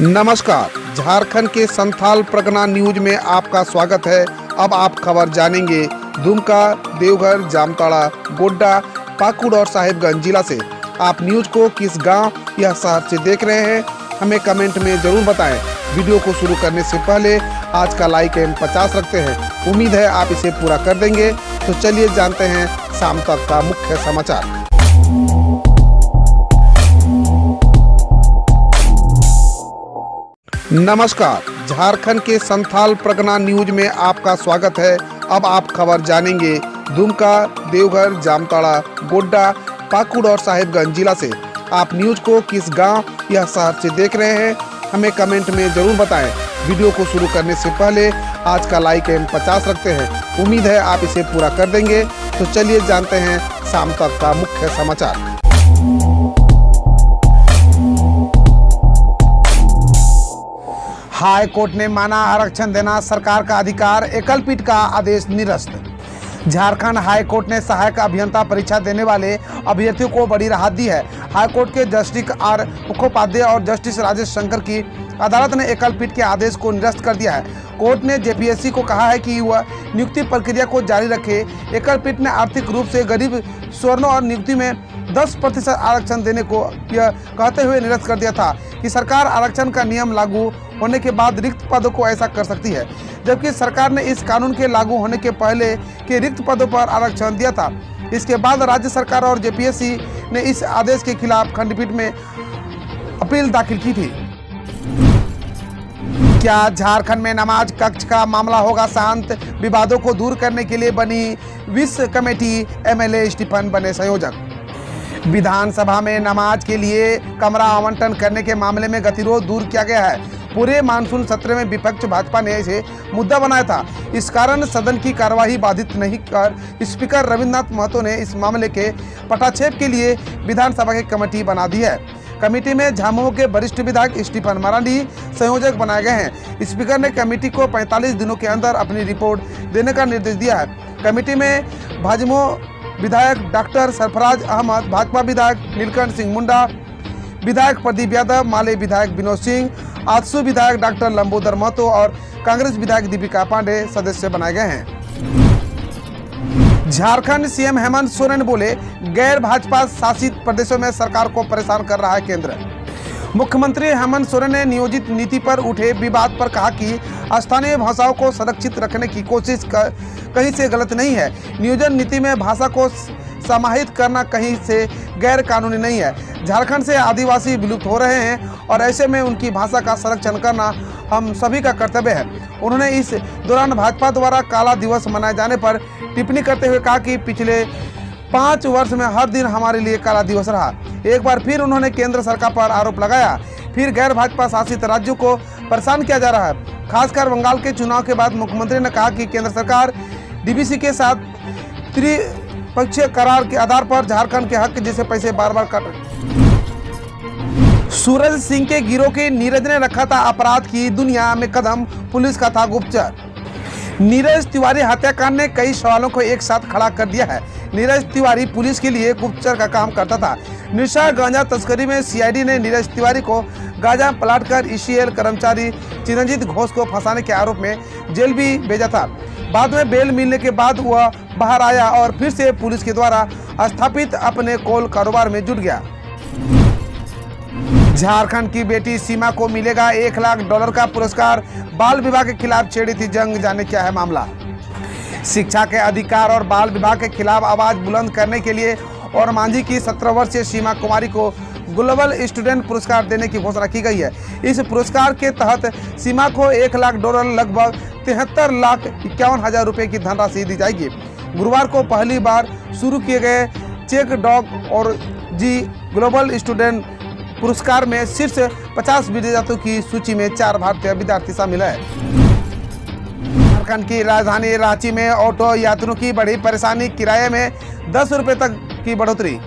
नमस्कार, झारखंड के संथाल परगना न्यूज में आपका स्वागत है। अब आप खबर जानेंगे दुमका, देवघर, जामताड़ा, गोड्डा, पाकुड़ और साहिबगंज जिला से। आप न्यूज को किस गांव या शहर से देख रहे हैं, हमें कमेंट में जरूर बताएं। वीडियो को शुरू करने से पहले आज का लाइक एम 50 रखते हैं। उम्मीद है आप इसे पूरा कर देंगे। तो चलिए जानते हैं शाम तक का मुख्य समाचार। नमस्कार, झारखंड के संथाल परगना न्यूज में आपका स्वागत है। अब आप खबर जानेंगे दुमका, देवघर, जामताड़ा, गोड्डा, पाकुड़ और साहिबगंज जिला से। आप न्यूज को किस गांव या शहर से देख रहे हैं, हमें कमेंट में जरूर बताएं। वीडियो को शुरू करने से पहले आज का लाइक एम 50 रखते हैं। उम्मीद है आप इसे पूरा कर देंगे। तो चलिए जानते हैं शाम तक का मुख्य समाचार। हाई कोर्ट ने माना आरक्षण देना सरकार का अधिकार, एकल पीठ का आदेश निरस्त। झारखंड हाई कोर्ट ने सहायक अभियंता परीक्षा देने वाले अभ्यर्थियों को बड़ी राहत दी है। हाई कोर्ट के जस्टिस आर मुखोपाध्याय और जस्टिस राजेश शंकर की अदालत ने एकल पीठ के आदेश को निरस्त कर दिया है। कोर्ट ने जेपीएससी को कहा है कि वह नियुक्ति प्रक्रिया को जारी रखे। एकल पीठ ने आर्थिक रूप से गरीब स्वर्णों और नियुक्ति में 10% आरक्षण देने को यह कहते हुए निरस्त कर दिया था कि सरकार आरक्षण का नियम लागू होने के बाद रिक्त पदों को ऐसा कर सकती है, जबकि सरकार ने इस कानून के लागू होने के पहले के रिक्त पदों पर आरक्षण दिया था। इसके बाद राज्य सरकार और जेपीएससी ने इस आदेश के खिलाफ खंडपीठ में अपील दाखिल की थी। क्या झारखंड में नमाज कक्ष का मामला होगा शांत? विवादों को दूर करने के लिए बनी विश्व कमेटी, एमएलए स्टीफन बने संयोजक। विधानसभा में नमाज के लिए कमरा आवंटन करने के मामले में गतिरोध दूर किया गया है। पूरे मानसून सत्र में विपक्ष भाजपा ने इसे मुद्दा बनाया था। इस कारण सदन की कार्यवाही बाधित नहीं कर स्पीकर रविन्द्रनाथ महतो ने इस मामले के पटाक्षेप के लिए विधानसभा की कमेटी बना दी है। कमेटी में झामुमो के वरिष्ठ विधायक स्टीफन मरांडी संयोजक बनाए गए हैं। स्पीकर ने कमेटी को 45 दिनों के अंदर अपनी रिपोर्ट देने का निर्देश दिया है। कमेटी में भाजमो विधायक डॉक्टर सरफराज अहमद, भाजपा विधायक नीलकंठ सिंह मुंडा, विधायक प्रदीप यादव, माले विधायक विनोद सिंह, आजसू विधायक डॉक्टर लंबोदर महतो और कांग्रेस विधायक दीपिका पांडे सदस्य बनाए गए हैं। झारखंड सीएम हेमंत सोरेन बोले, गैर भाजपा शासित प्रदेशों में सरकार को परेशान कर रहा है केंद्र। मुख्यमंत्री हेमंत सोरेन ने नियोजित नीति पर उठे विवाद पर कहा कि स्थानीय भाषाओं को संरक्षित रखने की कोशिश कहीं से गलत नहीं है। नियोजन नीति में भाषा को समाहित करना कहीं से गैर कानूनी नहीं है। झारखंड से आदिवासी विलुप्त हो रहे हैं और ऐसे में उनकी भाषा का संरक्षण करना हम सभी का कर्तव्य है। उन्होंने इस दौरान भाजपा द्वारा काला दिवस मनाए जाने पर टिप्पणी करते हुए कहा कि पिछले 5 वर्ष में हर दिन हमारे लिए काला दिवस रहा। एक बार फिर उन्होंने केंद्र सरकार पर आरोप लगाया, फिर गैर भाजपा शासित राज्यों को परेशान किया जा रहा है। खासकर बंगाल के चुनाव के बाद मुख्यमंत्री ने कहा कि केंद्र सरकार डीवीसी के साथ त्रिपक्षीय करार के आधार पर झारखंड के हक जैसे पैसे बार बार काट। सूरज सिंह के गिरोह के नीरज ने रखा था अपराध की दुनिया में कदम, पुलिस का था गुप्तचर। नीरज तिवारी हत्याकांड ने कई सवालों को एक साथ खड़ा कर दिया है। नीरज तिवारी पुलिस के लिए गुप्तचर का काम करता था। निशा गांजा तस्करी में सीआईडी ने नीरज तिवारी को गांजा प्लाट कर ईसीएल कर्मचारी चिरंजीत घोष को फंसाने के आरोप में जेल भी भेजा था। बाद में बेल मिलने के बाद वह बाहर आया और फिर से पुलिस के द्वारा स्थापित अपने कोल कारोबार में जुट गया। झारखंड की बेटी सीमा को मिलेगा $1 लाख का पुरस्कार। बाल विवाह के खिलाफ छेड़ी थी जंग, जाने क्या है मामला। शिक्षा के अधिकार और बाल विवाह के खिलाफ आवाज बुलंद करने के लिए और मांझी की 17 वर्षीय सीमा कुमारी को ग्लोबल स्टूडेंट पुरस्कार देने की घोषणा की गई है। इस पुरस्कार के तहत सीमा को $1 लाख, लगभग 73,51,000 रुपए की धनराशि दी जाएगी। गुरुवार को पहली बार शुरू किए गए चेक डॉग और जी ग्लोबल स्टूडेंट पुरस्कार में शीर्ष 50 विजेताओं की सूची में 4 भारतीय विद्यार्थी शामिल है। झारखंड की राजधानी रांची में ऑटो यात्रियों की बड़ी परेशानी, किराए में 10 रुपए तक की बढ़ोतरी।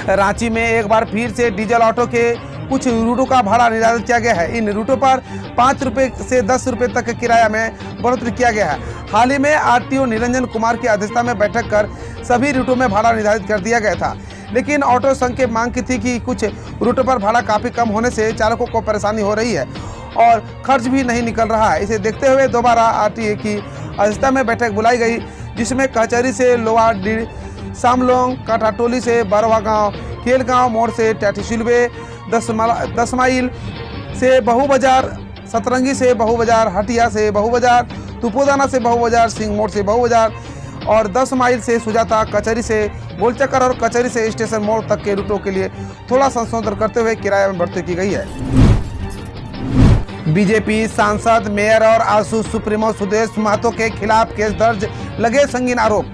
रांची में एक बार फिर से डीजल ऑटो के कुछ रूटों का भाड़ा निर्धारित किया गया है। इन रूटों पर 5 रुपए से 10 रुपए तक किराया में बढ़ोतरी किया गया है। हाल ही में आरटीओ निरंजन कुमार की अध्यक्षता में बैठक कर सभी रूटों में भाड़ा निर्धारित कर दिया गया था। लेकिन ऑटो संघ की मांग की थी कि कुछ रूटों पर भाड़ा काफ़ी कम होने से चालकों को परेशानी हो रही है और खर्च भी नहीं निकल रहा है। इसे देखते हुए दोबारा आरटीए की अध्यक्षता में बैठक बुलाई गई, जिसमें कचहरी से लोहाडी, सामलोंग, काटाटोली से बरवा गाँव, केलगांव मोड़ से टैटीशिलवे, 10 माइल से बहु बाजार, सतरंगी से बहु बाजार, हटिया से बहु बाजार, तुपोदाना से बहु बाजार, सिंह मोड़ से बहु बाजार और 10 माइल से सुजाता, कचहरी से गोलचक्कर और कचहरी से स्टेशन मोड़ तक के रूटों के लिए थोड़ा संशोधन करते हुए किराए में बढ़ोतरी की गई है। बीजेपी सांसद, मेयर और आसू सुप्रीमो सुदेश महतो के खिलाफ केस दर्ज, लगे संगीन आरोप।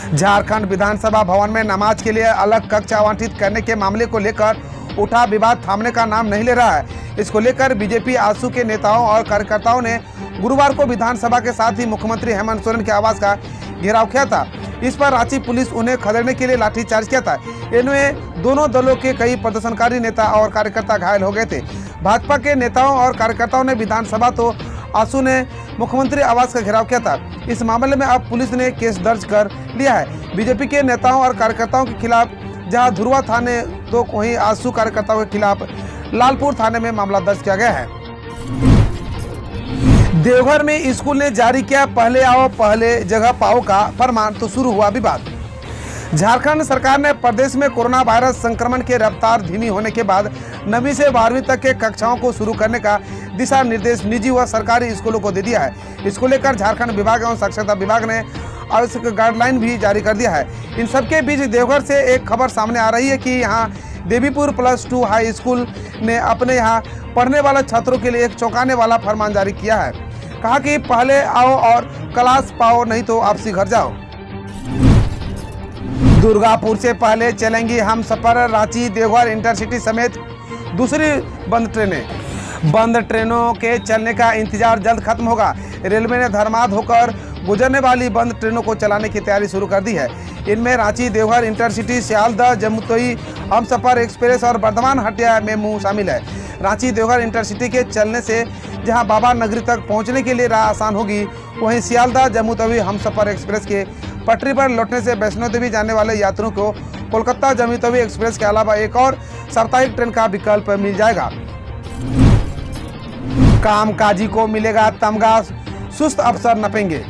झारखंड विधानसभा भवन में नमाज के लिए अलग कक्ष आवंटित करने के मामले को लेकर उठा विवाद थामने का नाम नहीं ले रहा है। इसको लेकर बीजेपी आसू के नेताओं और कार्यकर्ताओं ने गुरुवार को विधानसभा के साथ ही मुख्यमंत्री हेमंत सोरेन के आवास का घेराव किया था। इस पर रांची पुलिस उन्हें खदेड़ने के लिए लाठीचार्ज किया था। इनमें दोनों दलों के कई प्रदर्शनकारी नेता और कार्यकर्ता घायल हो गए थे। भाजपा के नेताओं और कार्यकर्ताओं ने विधानसभा तो आसू ने मुख्यमंत्री आवास का घेराव किया था। इस मामले में अब पुलिस ने केस दर्ज कर लिया है। बीजेपी के नेताओं और कार्यकर्ताओं के खिलाफ जहां धुरवा थाने तो वहीं आसू कार्यकर्ताओं के खिलाफ लालपुर थाने में मामला दर्ज किया गया है। देवघर में स्कूल ने जारी किया पहले आओ पहले जगह पाओ का फरमान, तो शुरू हुआ विवाद। झारखंड सरकार ने प्रदेश में कोरोना वायरस संक्रमण की रफ्तार धीमी होने के बाद 9वीं से 12वीं तक के कक्षाओं को शुरू करने का दिशा निर्देश निजी व सरकारी स्कूलों को दे दिया है। इसको लेकर झारखंड विभाग एवं साक्षरता विभाग ने आवश्यक गाइडलाइन भी जारी कर दिया है। इन सबके बीच देवघर से एक खबर सामने आ रही है कि यहाँ देवीपुर +2 हाई स्कूल ने अपने यहाँ पढ़ने वाले छात्रों के लिए एक चौंकाने वाला फरमान जारी किया है। कहा कि पहले आओ और क्लास पाओ, नहीं तो आपसी घर जाओ। दुर्गापुर से पहले चलेंगी हम सफर, रांची देवघर इंटरसिटी समेत दूसरी बंद ट्रेनें। बंद ट्रेनों के चलने का इंतजार जल्द खत्म होगा। रेलवे ने धर्माद होकर गुजरने वाली बंद ट्रेनों को चलाने की तैयारी शुरू कर दी है। इनमें रांची देवघर इंटरसिटी, सियालदह जम्मूतवी हमसफर एक्सप्रेस और बर्धमान हटिया मेमू शामिल है। रांची देवघर इंटरसिटी के चलने से जहां बाबा नगरी तक पहुंचने के लिए राह आसान होगी, वहीं सियालदह जम्मूतवी हमसफर एक्सप्रेस के पटरी पर लौटने से वैष्णो देवी जाने वाले यात्रियों को कोलकाता जम्मूतवी एक्सप्रेस के अलावा एक और साप्ताहिक ट्रेन का विकल्प मिल जाएगा। कामकाजी को मिलेगा तमगा, सुस्त अफसर नपेंगे।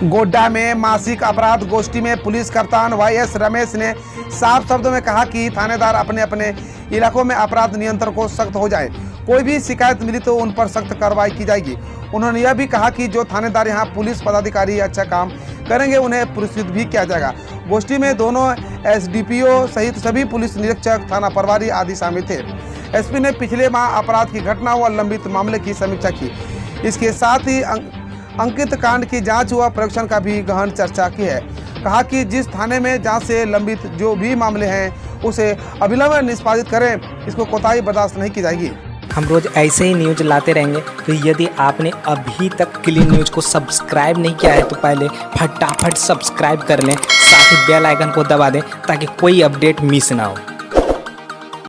गोड्डा में मासिक अपराध गोष्ठी में पुलिस कप्तान YS रमेश ने साफ शब्दों में कहा कि थानेदार अपने अपने इलाकों में अपराध नियंत्रण को सख्त हो जाए। कोई भी शिकायत मिली तो उन पर सख्त कार्रवाई की जाएगी। उन्होंने यह भी कहा कि जो थानेदार यहां पुलिस पदाधिकारी अच्छा काम करेंगे उन्हें पुरस्कृत भी किया जाएगा। गोष्ठी में दोनों SDPO सहित सभी पुलिस निरीक्षक, थाना प्रभारी आदि शामिल थे। SP ने पिछले माह अपराध की घटना व लंबित मामले की समीक्षा की। इसके साथ ही अंकित कांड की जांच व परीक्षण का भी गहन चर्चा की है। कहा कि जिस थाने में जांच से लंबित जो भी मामले हैं उसे अविलंब निष्पादित करें, इसको कोताही बर्दाश्त नहीं की जाएगी। हम रोज ऐसे ही न्यूज लाते रहेंगे, तो यदि आपने अभी तक क्लीन न्यूज को सब्सक्राइब नहीं किया है तो पहले फटाफट सब्सक्राइब कर लें, साथ ही बेल आइकन को दबा दें ताकि कोई अपडेट मिस ना हो।